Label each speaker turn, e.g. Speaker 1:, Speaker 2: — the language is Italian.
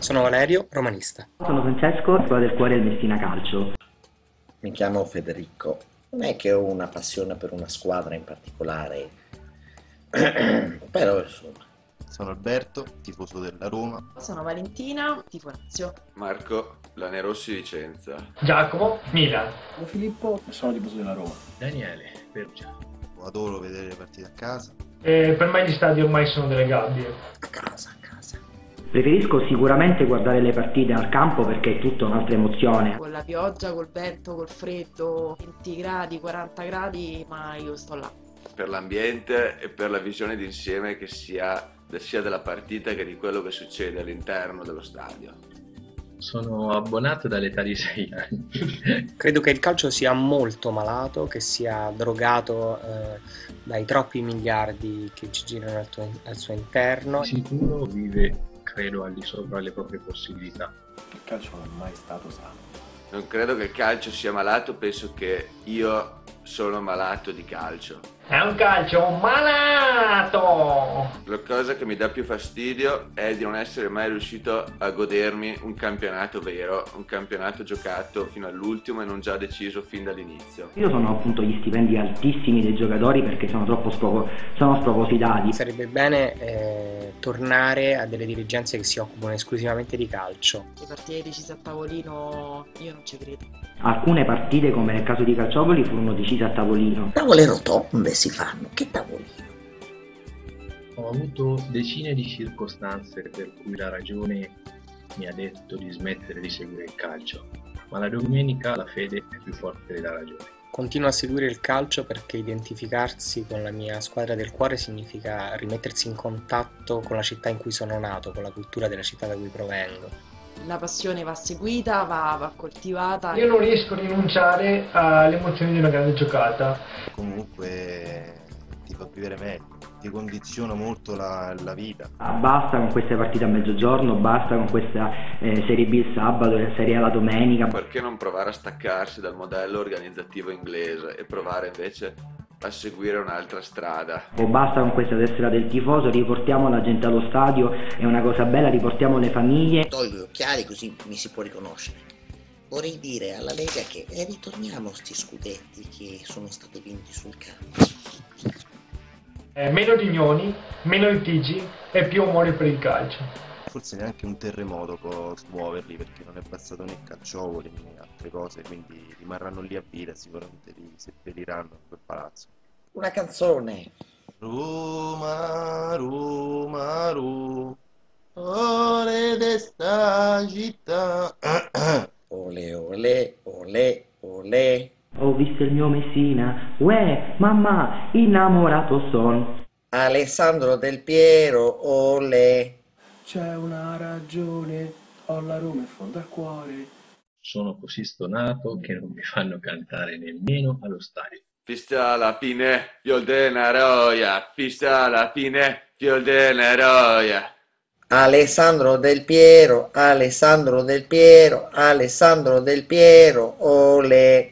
Speaker 1: Sono Valerio, romanista.
Speaker 2: Sono Francesco, squadra del cuore del Messina Calcio.
Speaker 3: Mi chiamo Federico. Non è che ho una passione per una squadra in particolare, però insomma.
Speaker 4: Sono Alberto, tifoso della Roma.
Speaker 5: Sono Valentina, tifo Lazio.
Speaker 6: Marco, Lanerossi Vicenza.
Speaker 7: Giacomo, Milan.
Speaker 8: Filippo, sono tifoso della Roma.
Speaker 9: Daniele, Perugia.
Speaker 4: Adoro vedere le partite a casa.
Speaker 7: Per me gli stadi ormai sono delle gabbie.
Speaker 3: A casa.
Speaker 2: Preferisco sicuramente guardare le partite al campo perché è tutta un'altra emozione.
Speaker 5: Con la pioggia, col vento, col freddo, 20 gradi, 40 gradi, ma io sto là.
Speaker 6: Per l'ambiente e per la visione d'insieme che sia della partita che di quello che succede all'interno dello stadio.
Speaker 9: Sono abbonato dall'età di 6 anni.
Speaker 1: Credo che il calcio sia molto malato, che sia drogato dai troppi miliardi che ci girano al suo interno.
Speaker 9: Sicuro vive, credo, al di sopra delle proprie possibilità.
Speaker 8: Il calcio non è mai stato sano.
Speaker 6: Non credo che il calcio sia malato, penso che io sono malato di calcio.
Speaker 7: È un calcio malato!
Speaker 6: La cosa che mi dà più fastidio è di non essere mai riuscito a godermi un campionato vero, un campionato giocato fino all'ultimo e non già deciso fin dall'inizio.
Speaker 2: Io sono appunto gli stipendi altissimi dei giocatori perché sono troppo spropositati.
Speaker 1: Sarebbe bene tornare a delle dirigenze che si occupano esclusivamente di calcio.
Speaker 5: Le partite decise a tavolino, io non ci credo.
Speaker 2: Alcune partite, come nel caso di Calciopoli, furono decise a tavolino.
Speaker 3: Tavole rotonde si fanno, che tavolino?
Speaker 9: Ho avuto decine di circostanze per cui la ragione mi ha detto di smettere di seguire il calcio, ma la domenica la fede è più forte della ragione.
Speaker 1: Continuo a seguire il calcio perché identificarsi con la mia squadra del cuore significa rimettersi in contatto con la città in cui sono nato, con la cultura della città da cui provengo.
Speaker 5: La passione va seguita, va coltivata.
Speaker 7: Io non riesco a rinunciare alle emozioni di una grande giocata.
Speaker 4: Comunque ti fa vivere meglio, ti condiziona molto la vita.
Speaker 2: Basta con queste partite a mezzogiorno, basta con questa Serie B il sabato e Serie A la domenica.
Speaker 6: Perché non provare a staccarsi dal modello organizzativo inglese e provare invece a seguire un'altra strada?
Speaker 2: O basta con questa tessera del tifoso, riportiamo la gente allo stadio, è una cosa bella, riportiamo le famiglie.
Speaker 3: Tolgo gli occhiali così mi si può riconoscere. Vorrei dire alla Lega che ritorniamo a sti scudetti che sono stati vinti sul campo.
Speaker 7: Meno riunioni, meno litigi e più amore per il calcio.
Speaker 4: Forse neanche un terremoto può smuoverli perché non è passato né Calciopoli né altre cose, quindi rimarranno lì a vita, sicuramente li seppelliranno in quel palazzo.
Speaker 3: Una canzone.
Speaker 4: Roma, Roma, Roma, ore d'esta città.
Speaker 3: Ole, ole, ole, ole.
Speaker 2: Ho visto il mio Messina, uè, mamma, innamorato son.
Speaker 3: Alessandro Del Piero, ole.
Speaker 8: C'è una ragione, ho la Roma in fondo al cuore.
Speaker 9: Sono così stonato che non mi fanno cantare nemmeno allo stadio.
Speaker 6: Fista alla fine, fiol della roia, fista alla fine, fiol della roia.
Speaker 3: Alessandro Del Piero, Alessandro Del Piero, Alessandro Del Piero, ole.